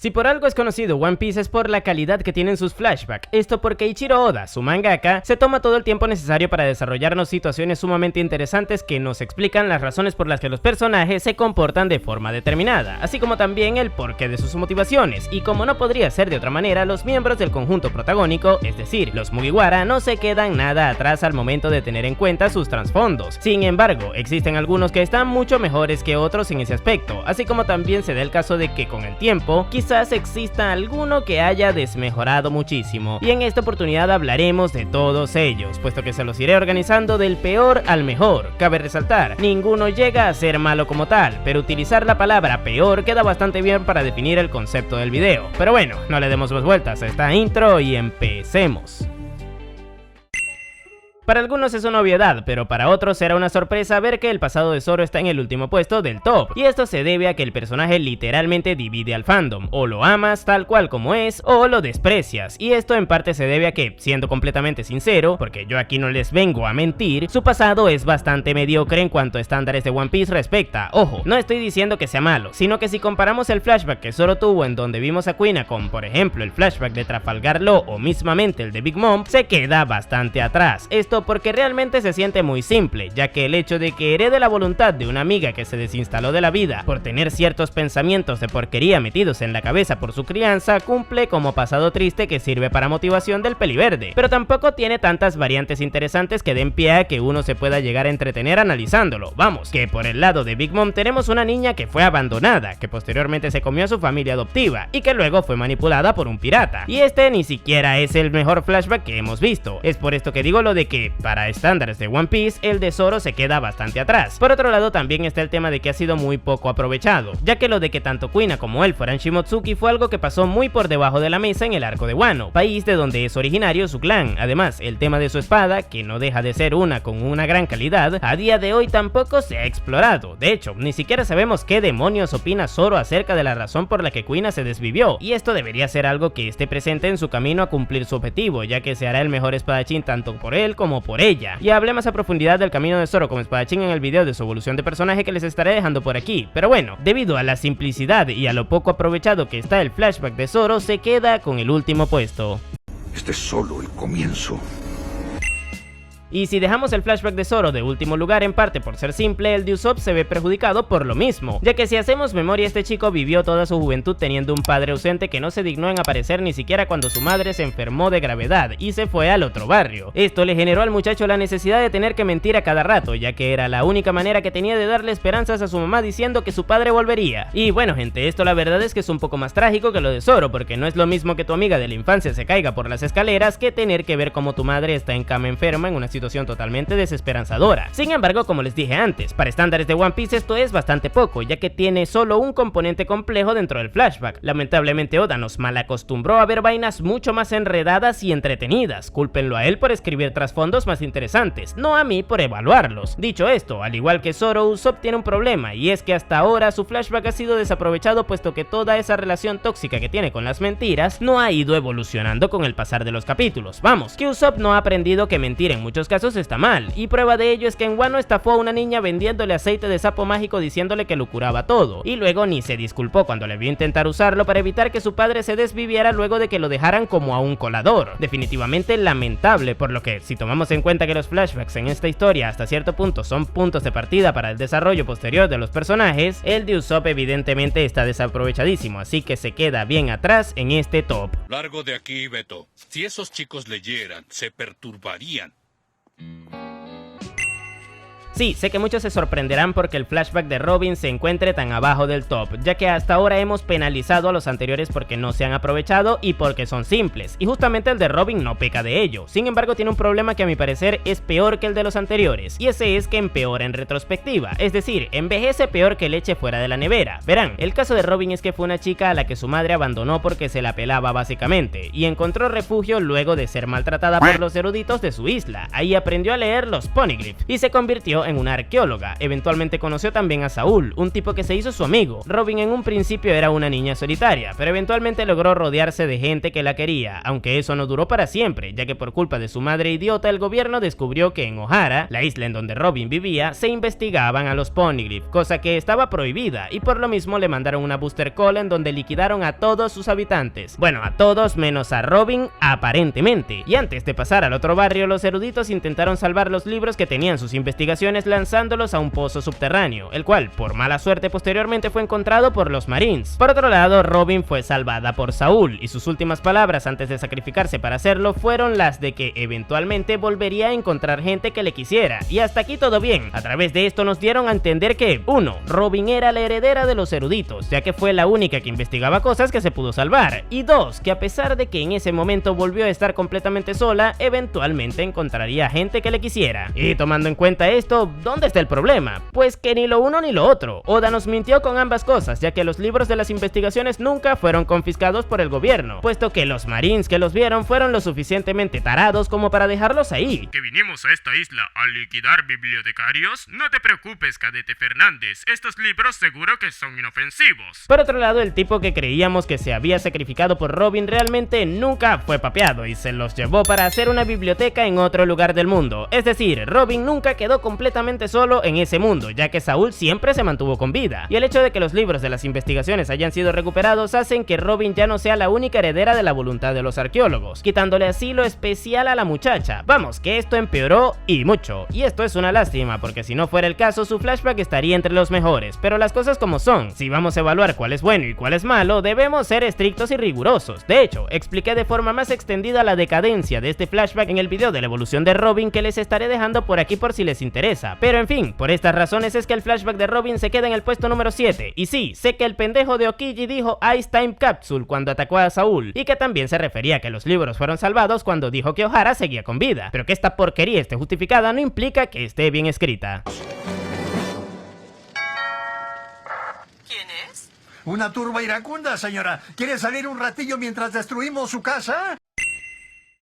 Si por algo es conocido One Piece es por la calidad que tienen sus flashbacks, esto porque Ichiro Oda, su mangaka, se toma todo el tiempo necesario para desarrollarnos situaciones sumamente interesantes que nos explican las razones por las que los personajes se comportan de forma determinada, así como también el porqué de sus motivaciones, y como no podría ser de otra manera, los miembros del conjunto protagónico, es decir, los Mugiwara, no se quedan nada atrás al momento de tener en cuenta sus trasfondos. Sin embargo, existen algunos que están mucho mejores que otros en ese aspecto, así como también se da el caso de que con el tiempo, quizás exista alguno que haya desmejorado muchísimo, y en esta oportunidad hablaremos de todos ellos, puesto que se los iré organizando del peor al mejor. Cabe resaltar, ninguno llega a ser malo como tal, pero utilizar la palabra peor queda bastante bien para definir el concepto del video. Pero bueno, no le demos más vueltas a esta intro y empecemos. Para algunos es una obviedad, pero para otros será una sorpresa ver que el pasado de Zoro está en el último puesto del top, y esto se debe a que el personaje literalmente divide al fandom, o lo amas tal cual como es, o lo desprecias, y esto en parte se debe a que, siendo completamente sincero, porque yo aquí no les vengo a mentir, su pasado es bastante mediocre en cuanto a estándares de One Piece respecta. Ojo, no estoy diciendo que sea malo, sino que si comparamos el flashback que Zoro tuvo en donde vimos a Kuina con, por ejemplo, el flashback de Trafalgar Law o mismamente el de Big Mom, se queda bastante atrás. Esto porque realmente se siente muy simple, ya que el hecho de que herede la voluntad de una amiga que se desinstaló de la vida por tener ciertos pensamientos de porquería metidos en la cabeza por su crianza, cumple como pasado triste que sirve para motivación del peliverde, pero tampoco tiene tantas variantes interesantes que den pie a que uno se pueda llegar a entretener analizándolo. Vamos, que por el lado de Big Mom tenemos una niña que fue abandonada, que posteriormente se comió a su familia adoptiva y que luego fue manipulada por un pirata, y este ni siquiera es el mejor flashback que hemos visto. Es por esto que digo lo de que, para estándares de One Piece, el de Zoro se queda bastante atrás. Por otro lado, también está el tema de que ha sido muy poco aprovechado, ya que lo de que tanto Kuina como él fueran Shimotsuki fue algo que pasó muy por debajo de la mesa en el arco de Wano, país de donde es originario su clan. Además, el tema de su espada, que no deja de ser una con una gran calidad, a día de hoy tampoco se ha explorado. De hecho, ni siquiera sabemos qué demonios opina Zoro acerca de la razón por la que Kuina se desvivió, y esto debería ser algo que esté presente en su camino a cumplir su objetivo, ya que se hará el mejor espadachín tanto por él como por ella. Y hablé más a profundidad del camino de Zoro como espadachín en el video de su evolución de personaje que les estaré dejando por aquí, pero bueno, debido a la simplicidad y a lo poco aprovechado que está el flashback de Zoro, se queda con el último puesto. Este es solo el comienzo. Y si dejamos el flashback de Zoro de último lugar en parte por ser simple, el de Usopp se ve perjudicado por lo mismo, ya que si hacemos memoria, este chico vivió toda su juventud teniendo un padre ausente que no se dignó en aparecer ni siquiera cuando su madre se enfermó de gravedad y se fue al otro barrio. Esto le generó al muchacho la necesidad de tener que mentir a cada rato, ya que era la única manera que tenía de darle esperanzas a su mamá diciendo que su padre volvería. Y bueno gente, esto la verdad es que es un poco más trágico que lo de Zoro, porque no es lo mismo que tu amiga de la infancia se caiga por las escaleras que tener que ver cómo tu madre está en cama enferma en una situación totalmente desesperanzadora. Sin embargo, como les dije antes, para estándares de One Piece esto es bastante poco, ya que tiene solo un componente complejo dentro del flashback. Lamentablemente Oda nos malacostumbró a ver vainas mucho más enredadas y entretenidas. Cúlpenlo a él por escribir trasfondos más interesantes, no a mí por evaluarlos. Dicho esto, al igual que Zoro, Usopp tiene un problema, y es que hasta ahora su flashback ha sido desaprovechado, puesto que toda esa relación tóxica que tiene con las mentiras no ha ido evolucionando con el pasar de los capítulos. Vamos, que Usopp no ha aprendido que mentir en muchos casos está mal, y prueba de ello es que en Wano estafó a una niña vendiéndole aceite de sapo mágico diciéndole que lo curaba todo, y luego ni se disculpó cuando le vio intentar usarlo para evitar que su padre se desviviera luego de que lo dejaran como a un colador. Definitivamente lamentable, por lo que si tomamos en cuenta que los flashbacks en esta historia hasta cierto punto son puntos de partida para el desarrollo posterior de los personajes, el de Usopp evidentemente está desaprovechadísimo, así que se queda bien atrás en este top. Largo de aquí, Beto. Si esos chicos leyeran, se perturbarían. Sí, sé que muchos se sorprenderán porque el flashback de Robin se encuentre tan abajo del top, ya que hasta ahora hemos penalizado a los anteriores porque no se han aprovechado y porque son simples, y justamente el de Robin no peca de ello. Sin embargo, tiene un problema que a mi parecer es peor que el de los anteriores, y ese es que empeora en retrospectiva, es decir, envejece peor que leche fuera de la nevera. Verán, el caso de Robin es que fue una chica a la que su madre abandonó porque se la pelaba básicamente, y encontró refugio luego de ser maltratada por los eruditos de su isla. Ahí aprendió a leer los poneglyphs y se convirtió en una arqueóloga. Eventualmente conoció también a Saúl, un tipo que se hizo su amigo. Robin en un principio era una niña solitaria, pero eventualmente logró rodearse de gente que la quería, aunque eso no duró para siempre, ya que por culpa de su madre idiota el gobierno descubrió que en O'Hara, la isla en donde Robin vivía, se investigaban a los Poneglyph, cosa que estaba prohibida, y por lo mismo le mandaron una booster call en donde liquidaron a todos sus habitantes. Bueno, a todos menos a Robin, aparentemente. Y antes de pasar al otro barrio, los eruditos intentaron salvar los libros que tenían sus investigaciones lanzándolos a un pozo subterráneo, el cual, por mala suerte, posteriormente fue encontrado por los Marines. Por otro lado, Robin fue salvada por Saúl, y sus últimas palabras antes de sacrificarse para hacerlo fueron las de que eventualmente volvería a encontrar gente que le quisiera. Y hasta aquí todo bien. A través de esto nos dieron a entender que 1. Robin era la heredera de los eruditos, ya que fue la única que investigaba cosas que se pudo salvar, y 2. Que a pesar de que en ese momento volvió a estar completamente sola, eventualmente encontraría gente que le quisiera. Y tomando en cuenta esto, ¿dónde está el problema? Pues que ni lo uno ni lo otro. Oda nos mintió con ambas cosas, ya que los libros de las investigaciones nunca fueron confiscados por el gobierno, puesto que los Marines que los vieron fueron lo suficientemente tarados como para dejarlos ahí. ¿Que vinimos a esta isla a liquidar bibliotecarios? No te preocupes, cadete Fernández, estos libros seguro que son inofensivos. Por otro lado, el tipo que creíamos que se había sacrificado por Robin realmente nunca fue papeado y se los llevó para hacer una biblioteca en otro lugar del mundo. Es decir, Robin nunca quedó completamente solo en ese mundo, ya que Saúl siempre se mantuvo con vida. Y el hecho de que los libros de las investigaciones hayan sido recuperados hacen que Robin ya no sea la única heredera de la voluntad de los arqueólogos, quitándole así lo especial a la muchacha. Vamos, que esto empeoró y mucho. Y esto es una lástima, porque si no fuera el caso, su flashback estaría entre los mejores. Pero las cosas como son, si vamos a evaluar cuál es bueno y cuál es malo, debemos ser estrictos y rigurosos. De hecho, expliqué de forma más extendida la decadencia de este flashback en el video de la evolución de Robin, que les estaré dejando por aquí por si les interesa. Pero en fin, por estas razones es que el flashback de Robin se queda en el puesto número 7. Y sí, sé que el pendejo de Okiji dijo Ice Time Capsule cuando atacó a Saúl, y que también se refería a que los libros fueron salvados cuando dijo que O'Hara seguía con vida. Pero que esta porquería esté justificada no implica que esté bien escrita. ¿Quién es? Una turba iracunda, señora. ¿Quiere salir un ratillo mientras destruimos su casa?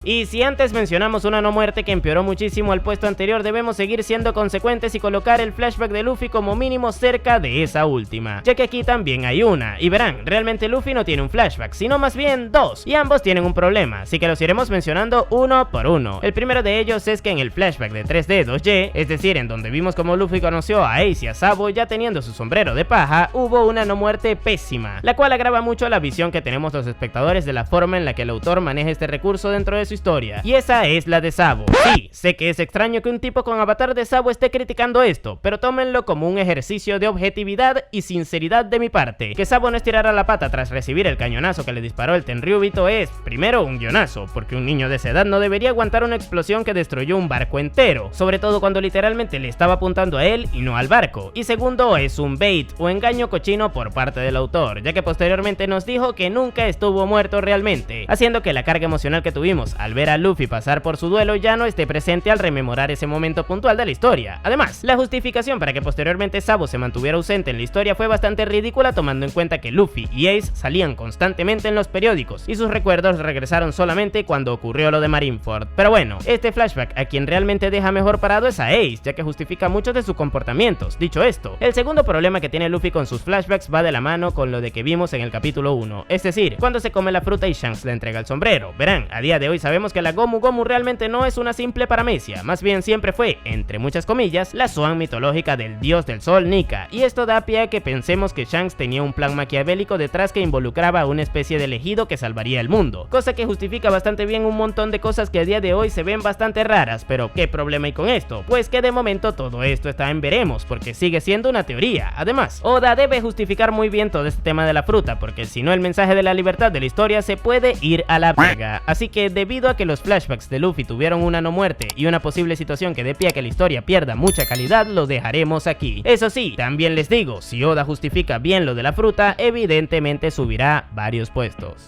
Y si antes mencionamos una no muerte que empeoró muchísimo al puesto anterior, debemos seguir siendo consecuentes y colocar el flashback de Luffy como mínimo cerca de esa última, ya que aquí también hay una. Y verán, realmente Luffy no tiene un flashback, sino más bien dos, y ambos tienen un problema, así que los iremos mencionando uno por uno. El primero de ellos es que en el flashback de 3D2Y, es decir, en donde vimos como Luffy conoció a Ace y a Sabo ya teniendo su sombrero de paja, hubo una no muerte pésima, la cual agrava mucho la visión que tenemos los espectadores de la forma en la que el autor maneja este recurso dentro de su historia, y esa es la de Sabo. Sí, sé que es extraño que un tipo con avatar de Sabo esté criticando esto, pero tómenlo como un ejercicio de objetividad y sinceridad de mi parte. Que Sabo no estirara la pata tras recibir el cañonazo que le disparó el Tenryubito es, primero, un guionazo, porque un niño de esa edad no debería aguantar una explosión que destruyó un barco entero, sobre todo cuando literalmente le estaba apuntando a él y no al barco. Y segundo, es un bait o engaño cochino por parte del autor, ya que posteriormente nos dijo que nunca estuvo muerto realmente, haciendo que la carga emocional que tuvimos al ver a Luffy pasar por su duelo ya no esté presente al rememorar ese momento puntual de la historia. Además, la justificación para que posteriormente Sabo se mantuviera ausente en la historia fue bastante ridícula, tomando en cuenta que Luffy y Ace salían constantemente en los periódicos y sus recuerdos regresaron solamente cuando ocurrió lo de Marineford. Pero bueno, este flashback a quien realmente deja mejor parado es a Ace, ya que justifica muchos de sus comportamientos. Dicho esto, el segundo problema que tiene Luffy con sus flashbacks va de la mano con lo de que vimos en el capítulo 1, es decir, cuando se come la fruta y Shanks le entrega el sombrero. Verán, a día de hoy sabemos que la Gomu Gomu realmente no es una simple paramecia, más bien siempre fue, entre muchas comillas, la Zoan mitológica del dios del sol Nika, y esto da pie a que pensemos que Shanks tenía un plan maquiavélico detrás que involucraba a una especie de elegido que salvaría el mundo, cosa que justifica bastante bien un montón de cosas que a día de hoy se ven bastante raras. Pero ¿qué problema hay con esto? Pues que de momento todo esto está en veremos, porque sigue siendo una teoría. Además, Oda debe justificar muy bien todo este tema de la fruta, porque si no el mensaje de la libertad de la historia se puede ir a la verga. Así que debido a que los flashbacks de Luffy tuvieron una no muerte y una posible situación que dé pie a que la historia pierda mucha calidad, lo dejaremos aquí. Eso sí, también les digo, si Oda justifica bien lo de la fruta, evidentemente subirá varios puestos.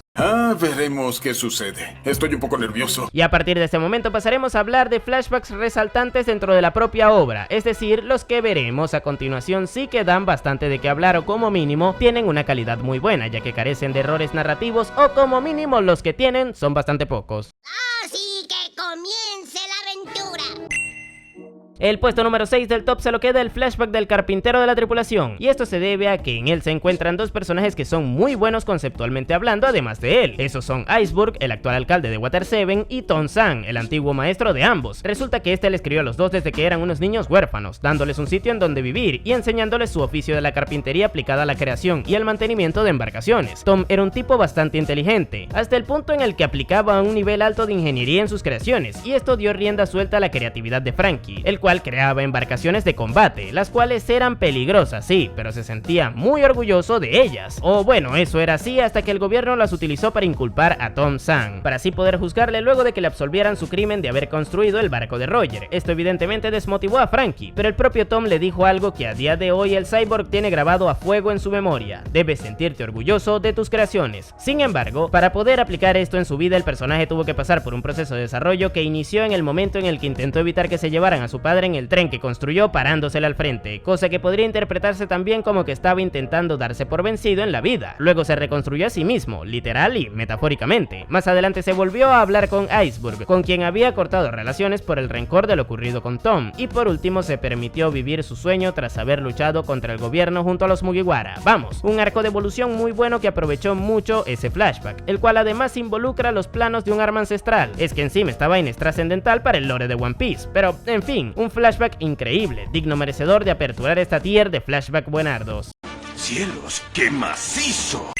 Veremos qué sucede. Estoy un poco nervioso. Y a partir de este momento pasaremos a hablar de flashbacks resaltantes dentro de la propia obra, es decir, los que veremos a continuación sí que dan bastante de qué hablar o como mínimo tienen una calidad muy buena, ya que carecen de errores narrativos o como mínimo los que tienen son bastante pocos. Así que comience la aventura. El puesto número 6 del top se lo queda el flashback del carpintero de la tripulación, y esto se debe a que en él se encuentran dos personajes que son muy buenos conceptualmente hablando además de él. Esos son Iceberg, el actual alcalde de Water 7, y Tom Sang, el antiguo maestro de ambos. Resulta que este les crió a los dos desde que eran unos niños huérfanos, dándoles un sitio en donde vivir y enseñándoles su oficio de la carpintería aplicada a la creación y al mantenimiento de embarcaciones. Tom era un tipo bastante inteligente, hasta el punto en el que aplicaba un nivel alto de ingeniería en sus creaciones, y esto dio rienda suelta a la creatividad de Frankie, el cual creaba embarcaciones de combate, las cuales eran peligrosas, sí, pero se sentía muy orgulloso de ellas. O bueno, eso era así hasta que el gobierno las utilizó para inculpar a Tom Sang, para así poder juzgarle luego de que le absolvieran su crimen de haber construido el barco de Roger. Esto evidentemente desmotivó a Frankie, pero el propio Tom le dijo algo que a día de hoy el cyborg tiene grabado a fuego en su memoria: debes sentirte orgulloso de tus creaciones. Sin embargo, para poder aplicar esto en su vida, el personaje tuvo que pasar por un proceso de desarrollo que inició en el momento en el que intentó evitar que se llevaran a su padre en el tren que construyó parándosele al frente, cosa que podría interpretarse también como que estaba intentando darse por vencido en la vida. Luego se reconstruyó a sí mismo, literal y metafóricamente. Más adelante se volvió a hablar con Iceberg, con quien había cortado relaciones por el rencor de lo ocurrido con Tom, y por último se permitió vivir su sueño tras haber luchado contra el gobierno junto a los Mugiwara. Vamos, un arco de evolución muy bueno que aprovechó mucho ese flashback, el cual además involucra los planos de un arma ancestral. Es que encima esta vaina es trascendental para el lore de One Piece, pero en fin, un flashback increíble, digno merecedor de aperturar esta tier de flashback buenardos. ¡Cielos, qué macizo!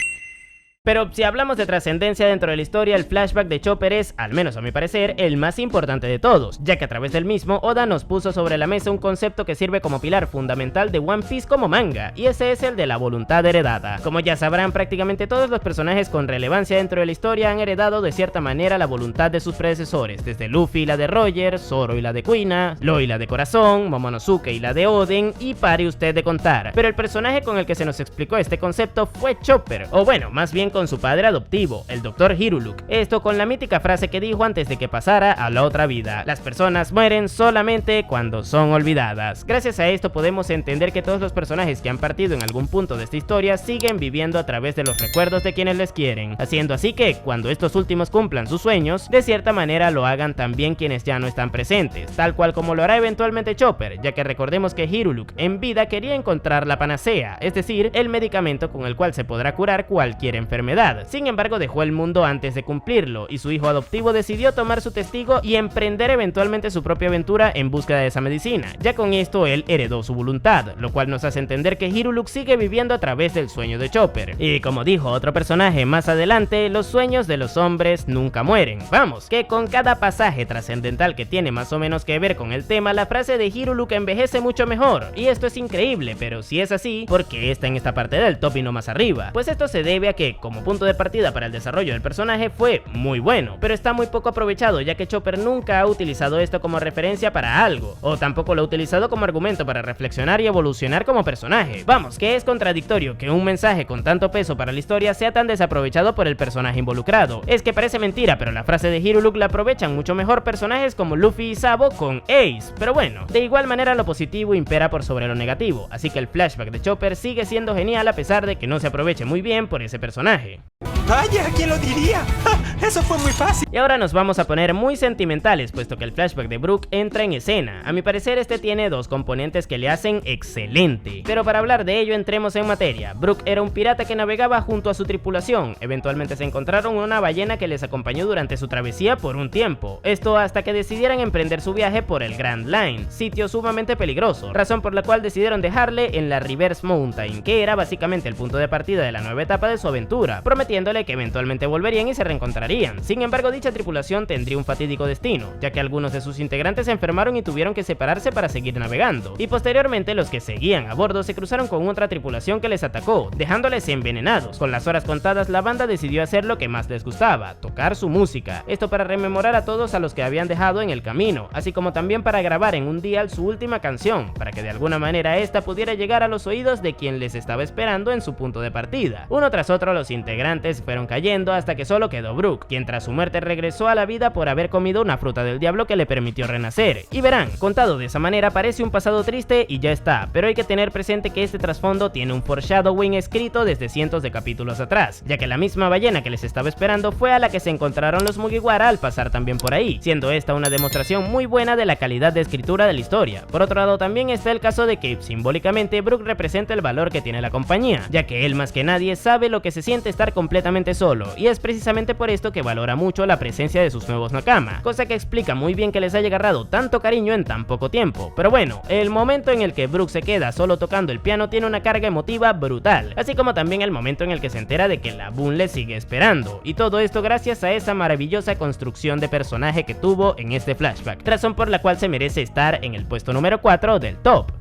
Pero si hablamos de trascendencia dentro de la historia, el flashback de Chopper es, al menos a mi parecer, el más importante de todos, ya que a través del mismo Oda nos puso sobre la mesa un concepto que sirve como pilar fundamental de One Piece como manga, y ese es el de la voluntad heredada. Como ya sabrán, prácticamente todos los personajes con relevancia dentro de la historia han heredado de cierta manera la voluntad de sus predecesores, desde Luffy y la de Roger, Zoro y la de Kuina, Law y la de Corazón, Momonosuke y la de Oden, y pare usted de contar. Pero el personaje con el que se nos explicó este concepto fue Chopper, o bueno, más bien con su padre adoptivo, el Dr. Hiruluk. Esto con la mítica frase que dijo antes de que pasara a la otra vida: las personas mueren solamente cuando son olvidadas. Gracias a esto podemos entender que todos los personajes que han partido en algún punto de esta historia siguen viviendo a través de los recuerdos de quienes les quieren, haciendo así que cuando estos últimos cumplan sus sueños, de cierta manera lo hagan también quienes ya no están presentes, tal cual como lo hará eventualmente Chopper, ya que recordemos que Hiruluk en vida quería encontrar la panacea, es decir, el medicamento con el cual se podrá curar cualquier enfermedad. Sin embargo, dejó el mundo antes de cumplirlo, y su hijo adoptivo decidió tomar su testigo y emprender eventualmente su propia aventura en búsqueda de esa medicina. Ya con esto él heredó su voluntad, lo cual nos hace entender que Hiruluk sigue viviendo a través del sueño de Chopper. Y como dijo otro personaje más adelante, los sueños de los hombres nunca mueren. Vamos, que con cada pasaje trascendental que tiene más o menos que ver con el tema, la frase de Hiruluk envejece mucho mejor, y esto es increíble. Pero si es así, ¿por qué está en esta parte del top y no más arriba? Pues esto se debe a que, como punto de partida para el desarrollo del personaje, fue muy bueno, pero está muy poco aprovechado, ya que Chopper nunca ha utilizado esto como referencia para algo, o tampoco lo ha utilizado como argumento para reflexionar y evolucionar como personaje. Vamos, que es contradictorio que un mensaje con tanto peso para la historia sea tan desaprovechado por el personaje involucrado. Es que parece mentira, pero la frase de Hiruluk la aprovechan mucho mejor personajes como Luffy y Sabo con Ace. Pero bueno, de igual manera lo positivo impera por sobre lo negativo, así que el flashback de Chopper sigue siendo genial a pesar de que no se aproveche muy bien por ese personaje. ¡Vaya! ¿Quién lo diría? ¡Ja! ¡Eso fue muy fácil! Y ahora nos vamos a poner muy sentimentales, puesto que el flashback de Brook entra en escena. A mi parecer este tiene dos componentes que le hacen excelente. Pero para hablar de ello entremos en materia. Brook era un pirata que navegaba junto a su tripulación. Eventualmente se encontraron una ballena que les acompañó durante su travesía por un tiempo. Esto hasta que decidieran emprender su viaje por el Grand Line, sitio sumamente peligroso, razón por la cual decidieron dejarle en la Reverse Mountain, que era básicamente el punto de partida de la nueva etapa de su aventura, prometiéndole que eventualmente volverían y se reencontrarían. Sin embargo, dicha tripulación tendría un fatídico destino, ya que algunos de sus integrantes se enfermaron y tuvieron que separarse para seguir navegando, y posteriormente los que seguían a bordo se cruzaron con otra tripulación que les atacó, dejándoles envenenados. Con las horas contadas, la banda decidió hacer lo que más les gustaba: tocar su música, esto para rememorar a todos a los que habían dejado en el camino, así como también para grabar en un dial su última canción, para que de alguna manera esta pudiera llegar a los oídos de quien les estaba esperando en su punto de partida. Uno tras otro los integrantes fueron cayendo hasta que solo quedó Brook, quien tras su muerte regresó a la vida por haber comido una fruta del diablo que le permitió renacer. Y verán, contado de esa manera parece un pasado triste y ya está, pero hay que tener presente que este trasfondo tiene un foreshadowing escrito desde cientos de capítulos atrás, ya que la misma ballena que les estaba esperando fue a la que se encontraron los Mugiwara al pasar también por ahí, siendo esta una demostración muy buena de la calidad de escritura de la historia. Por otro lado también está el caso de que simbólicamente Brook representa el valor que tiene la compañía, ya que él más que nadie sabe lo que se siente estar completamente solo, y es precisamente por esto que valora mucho la presencia de sus nuevos Nakama, cosa que explica muy bien que les haya agarrado tanto cariño en tan poco tiempo. Pero bueno, el momento en el que Brook se queda solo tocando el piano tiene una carga emotiva brutal, así como también el momento en el que se entera de que la Boon le sigue esperando, y todo esto gracias a esa maravillosa construcción de personaje que tuvo en este flashback, razón por la cual se merece estar en el puesto número 4 del top.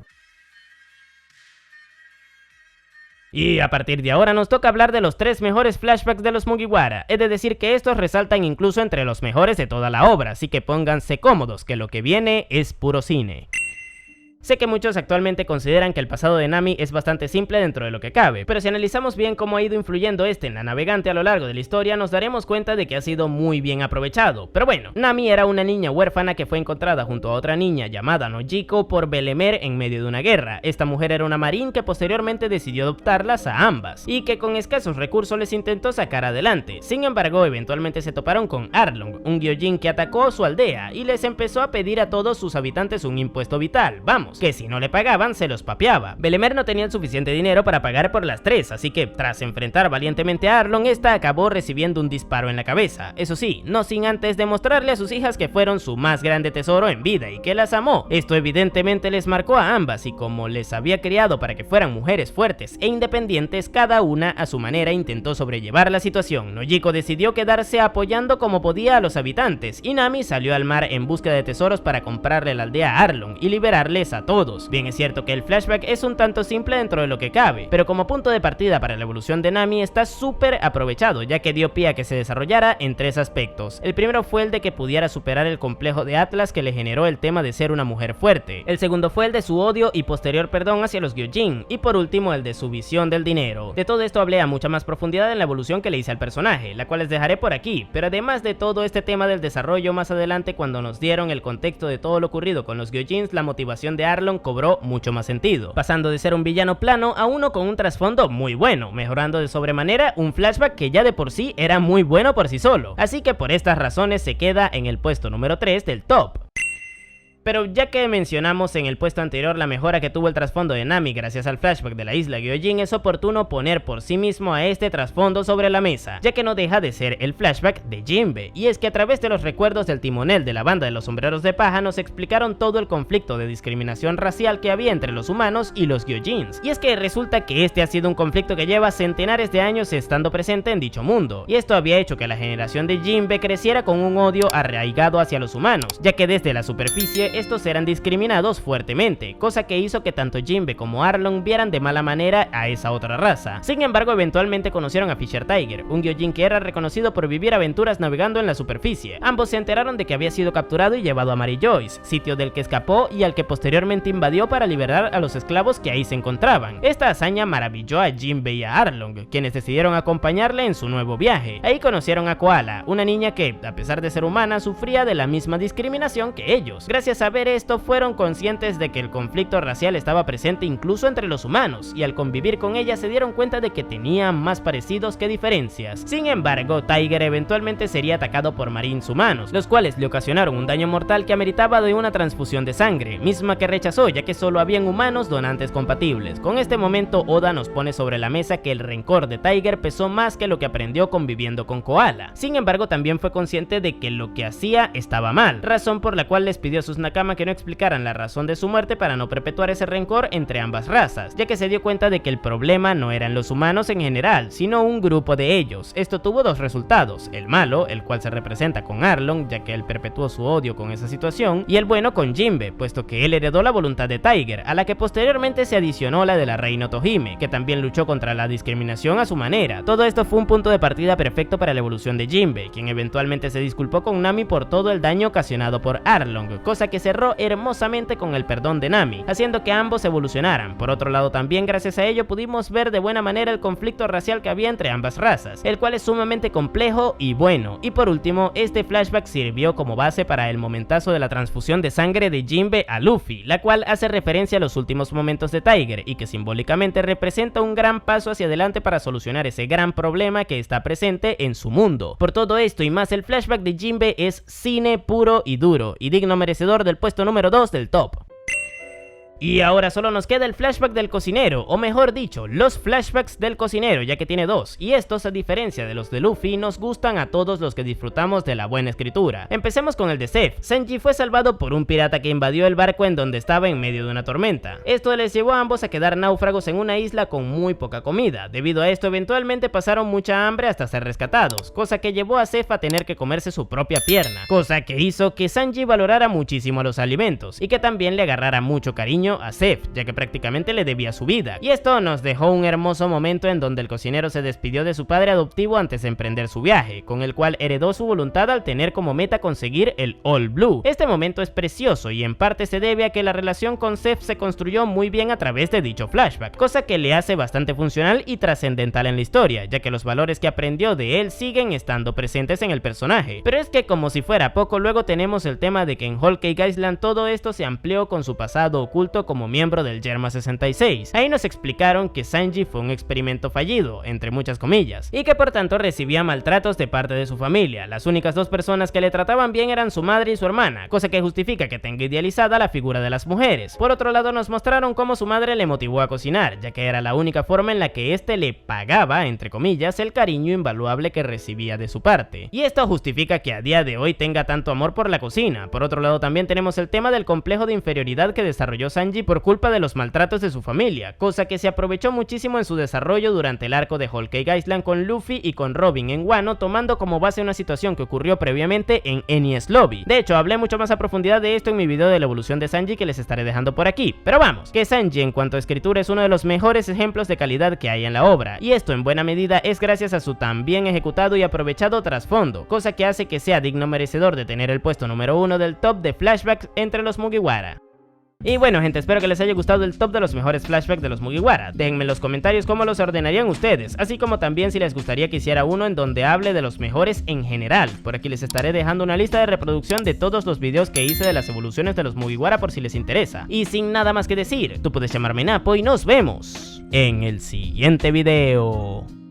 Y a partir de ahora nos toca hablar de los 3 mejores flashbacks de los Mugiwara, es de decir que estos resaltan incluso entre los mejores de toda la obra, así que pónganse cómodos que lo que viene es puro cine. Sé que muchos actualmente consideran que el pasado de Nami es bastante simple dentro de lo que cabe, pero si analizamos bien cómo ha ido influyendo este en la navegante a lo largo de la historia, nos daremos cuenta de que ha sido muy bien aprovechado. Pero bueno, Nami era una niña huérfana que fue encontrada junto a otra niña llamada Nojiko por Belemer en medio de una guerra. Esta mujer era una marín que posteriormente decidió adoptarlas a ambas, y que con escasos recursos les intentó sacar adelante. Sin embargo, eventualmente se toparon con Arlong, un Gyojin que atacó su aldea, y les empezó a pedir a todos sus habitantes un impuesto vital, vamos, que si no le pagaban se los papeaba. Belemer no tenía el suficiente dinero para pagar por las 3, así que tras enfrentar valientemente a Arlong, esta acabó recibiendo un disparo en la cabeza. Eso sí, no sin antes demostrarle a sus hijas que fueron su más grande tesoro en vida y que las amó. Esto evidentemente les marcó a ambas, y como les había criado para que fueran mujeres fuertes e independientes, cada una a su manera intentó sobrellevar la situación. Nojiko decidió quedarse apoyando como podía a los habitantes, y Nami salió al mar en busca de tesoros para comprarle la aldea a Arlong y liberarles a todos. Bien, es cierto que el flashback es un tanto simple dentro de lo que cabe, pero como punto de partida para la evolución de Nami está súper aprovechado, ya que dio pie a que se desarrollara en 3 aspectos. El primero fue el de que pudiera superar el complejo de Atlas que le generó el tema de ser una mujer fuerte. El segundo fue el de su odio y posterior perdón hacia los Gyojin, y por último el de su visión del dinero. De todo esto hablé a mucha más profundidad en la evolución que le hice al personaje, la cual les dejaré por aquí, pero además de todo este tema del desarrollo más adelante, cuando nos dieron el contexto de todo lo ocurrido con los Gyojins, la motivación de Arlong cobró mucho más sentido, pasando de ser un villano plano a uno con un trasfondo muy bueno, mejorando de sobremanera un flashback que ya de por sí era muy bueno por sí solo, así que por estas razones se queda en el puesto número 3 del top. Pero ya que mencionamos en el puesto anterior la mejora que tuvo el trasfondo de Nami gracias al flashback de la isla Gyojin, es oportuno poner por sí mismo a este trasfondo sobre la mesa, ya que no deja de ser el flashback de Jinbe, y es que a través de los recuerdos del timonel de la banda de los sombreros de paja nos explicaron todo el conflicto de discriminación racial que había entre los humanos y los Gyojins, y es que resulta que este ha sido un conflicto que lleva centenares de años estando presente en dicho mundo, y esto había hecho que la generación de Jinbe creciera con un odio arraigado hacia los humanos, ya que desde la superficie estos eran discriminados fuertemente, cosa que hizo que tanto Jinbe como Arlong vieran de mala manera a esa otra raza. Sin embargo, eventualmente conocieron a Fisher Tiger, un Gyojin que era reconocido por vivir aventuras navegando en la superficie. Ambos se enteraron de que había sido capturado y llevado a Mary Joyce, sitio del que escapó y al que posteriormente invadió para liberar a los esclavos que ahí se encontraban. Esta hazaña maravilló a Jinbe y a Arlong, quienes decidieron acompañarle en su nuevo viaje. Ahí conocieron a Koala, una niña que, a pesar de ser humana, sufría de la misma discriminación que ellos. Gracias a ver esto, fueron conscientes de que el conflicto racial estaba presente incluso entre los humanos, y al convivir con ella se dieron cuenta de que tenían más parecidos que diferencias. Sin embargo, Tiger eventualmente sería atacado por marines humanos, los cuales le ocasionaron un daño mortal que ameritaba de una transfusión de sangre, misma que rechazó ya que solo habían humanos donantes compatibles. Con este momento, Oda nos pone sobre la mesa que el rencor de Tiger pesó más que lo que aprendió conviviendo con Koala. Sin embargo, también fue consciente de que lo que hacía estaba mal, razón por la cual les pidió a sus Nakama que no explicaran la razón de su muerte para no perpetuar ese rencor entre ambas razas, ya que se dio cuenta de que el problema no eran los humanos en general, sino un grupo de ellos. Esto tuvo 2 resultados: el malo, el cual se representa con Arlong, ya que él perpetuó su odio con esa situación, y el bueno con Jinbe, puesto que él heredó la voluntad de Tiger, a la que posteriormente se adicionó la de la reina Otohime, que también luchó contra la discriminación a su manera. Todo esto fue un punto de partida perfecto para la evolución de Jinbe, quien eventualmente se disculpó con Nami por todo el daño ocasionado por Arlong, cosa que cerró hermosamente con el perdón de Nami, haciendo que ambos evolucionaran. Por otro lado también gracias a ello pudimos ver de buena manera el conflicto racial que había entre ambas razas, el cual es sumamente complejo y bueno. Y por último, este flashback sirvió como base para el momentazo de la transfusión de sangre de Jinbe a Luffy, la cual hace referencia a los últimos momentos de Tiger y que simbólicamente representa un gran paso hacia adelante para solucionar ese gran problema que está presente en su mundo. Por todo esto y más, el flashback de Jinbe es cine puro y duro y digno merecedor del puesto número 2 del top. Y ahora solo nos queda el flashback del cocinero, o mejor dicho, los flashbacks del cocinero, ya que tiene dos, y estos, a diferencia de los de Luffy, nos gustan a todos los que disfrutamos de la buena escritura. Empecemos con el de Zeph. Sanji fue salvado por un pirata que invadió el barco en donde estaba en medio de una tormenta. Esto les llevó a ambos a quedar náufragos en una isla con muy poca comida. Debido a esto, eventualmente pasaron mucha hambre hasta ser rescatados, cosa que llevó a Zeph a tener que comerse su propia pierna, cosa que hizo que Sanji valorara muchísimo los alimentos, y que también le agarrara mucho cariño a Zeph, ya que prácticamente le debía su vida. Y esto nos dejó un hermoso momento en donde el cocinero se despidió de su padre adoptivo antes de emprender su viaje, con el cual heredó su voluntad al tener como meta conseguir el All Blue. Este momento es precioso y en parte se debe a que la relación con Zeph se construyó muy bien a través de dicho flashback, cosa que le hace bastante funcional y trascendental en la historia, ya que los valores que aprendió de él siguen estando presentes en el personaje. Pero es que como si fuera poco, luego tenemos el tema de que en Whole Cake Island todo esto se amplió con su pasado oculto como miembro del Yerma 66. Ahí nos explicaron que Sanji fue un experimento fallido, entre muchas comillas, y que por tanto recibía maltratos de parte de su familia. Las únicas dos personas que le trataban bien eran su madre y su hermana, cosa que justifica que tenga idealizada la figura de las mujeres. Por otro lado, nos mostraron cómo su madre le motivó a cocinar, ya que era la única forma en la que éste le pagaba, entre comillas, el cariño invaluable que recibía de su parte. Y esto justifica que a día de hoy tenga tanto amor por la cocina. Por otro lado, también tenemos el tema del complejo de inferioridad que desarrolló Sanji por culpa de los maltratos de su familia, cosa que se aprovechó muchísimo en su desarrollo durante el arco de Whole Cake Island con Luffy y con Robin en Wano, tomando como base una situación que ocurrió previamente en Enies Lobby. De hecho, hablé mucho más a profundidad de esto en mi video de la evolución de Sanji que les estaré dejando por aquí. Pero vamos, que Sanji en cuanto a escritura es uno de los mejores ejemplos de calidad que hay en la obra, y esto en buena medida es gracias a su tan bien ejecutado y aprovechado trasfondo, cosa que hace que sea digno merecedor de tener el puesto número 1 del top de flashbacks entre los Mugiwara. Y bueno gente, espero que les haya gustado el top de los mejores flashbacks de los Mugiwara. Déjenme en los comentarios cómo los ordenarían ustedes, así como también si les gustaría que hiciera uno en donde hable de los mejores en general. Por aquí les estaré dejando una lista de reproducción de todos los videos que hice de las evoluciones de los Mugiwara por si les interesa. Y sin nada más que decir, tú puedes llamarme Napo y nos vemos en el siguiente video.